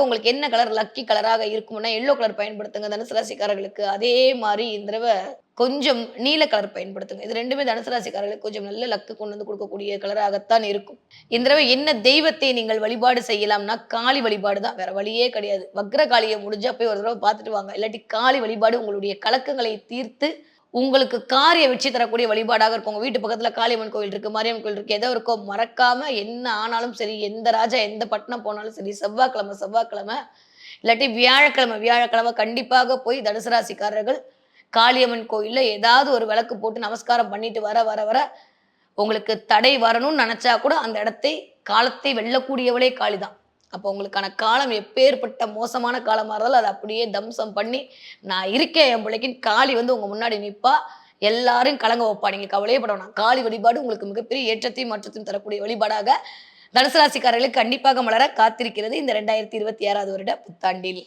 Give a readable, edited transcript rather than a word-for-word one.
தடவை உங்களுக்கு என்ன கலர் லக்கி கலராக இருக்கும்னா, எல்லோ கலர் பயன்படுத்துங்க தனுசு ராசிக்காரர்களுக்கு. அதே மாரி இந்த தடவ கொஞ்சம் நீல கலர் பயன்படுத்துங்க. இது 2மே தனுசு ராசிக்காரர்களுக்கு கொஞ்சம் நல்ல லக்கு கொண்டு வந்து குடுக்கக்கூடிய கலராகத்தான் இருக்கும். இந்த தடவை என்ன தெய்வத்தை நீங்கள் வழிபாடு செய்யலாம்னா, காளி வழிபாடு தான். வேற வழியே கிடையாது. வக்ரகாளிய முடிஞ்சா போய் ஒரு தடவ பார்த்துட்டு வாங்க. இல்லாட்டி காளி வழிபாடு உங்களுடைய கலக்கங்களை தீர்த்து உங்களுக்கு காரிய வெற்றி தரக்கூடிய வழிபாடாக இருக்கும். உங்க வீட்டு பக்கத்துல காளியம்மன் கோவில் இருக்கு, மாரியம்மன் கோவில் இருக்கு, ஏதோ இருக்கோ மறக்காம என்ன ஆனாலும் சரி, எந்த ராஜா எந்த பட்டணம் போனாலும் சரி, செவ்வாய்க்கிழமை இல்லாட்டி வியாழக்கிழமை கண்டிப்பாக போய் தனுசு ராசிக்காரர்கள் காளியம்மன் கோயில்ல ஏதாவது ஒரு விளக்கு போட்டு நமஸ்காரம் பண்ணிட்டு வர உங்களுக்கு தடை வரணும்னு நெனச்சா கூட அந்த இடத்தை காலத்தை வெல்லக்கூடியவளே காளி தான். அப்போ உங்களுக்கான காலம் எப்பேற்பட்ட மோசமான காலமா இருந்தாலும் அத அப்படியே தம்சம் பண்ணி, நான் இருக்கேன் என் பிள்ளைக்குன்னு காளி வந்து உங்க முன்னாடி நிப்பா. எல்லாரையும் கலங்க வைப்பா. நீங்க கவலையே பட வேணாம். காளி வழிபாடு உங்களுக்கு மிகப்பெரிய ஏற்றத்தையும், மாற்றத்தையும் தரக்கூடிய வழிபாடாக தனுசு ராசிக்காரர்களுக்கு கண்டிப்பாக மலர காத்திருக்கிறது இந்த 2026வது வருட புத்தாண்டில்.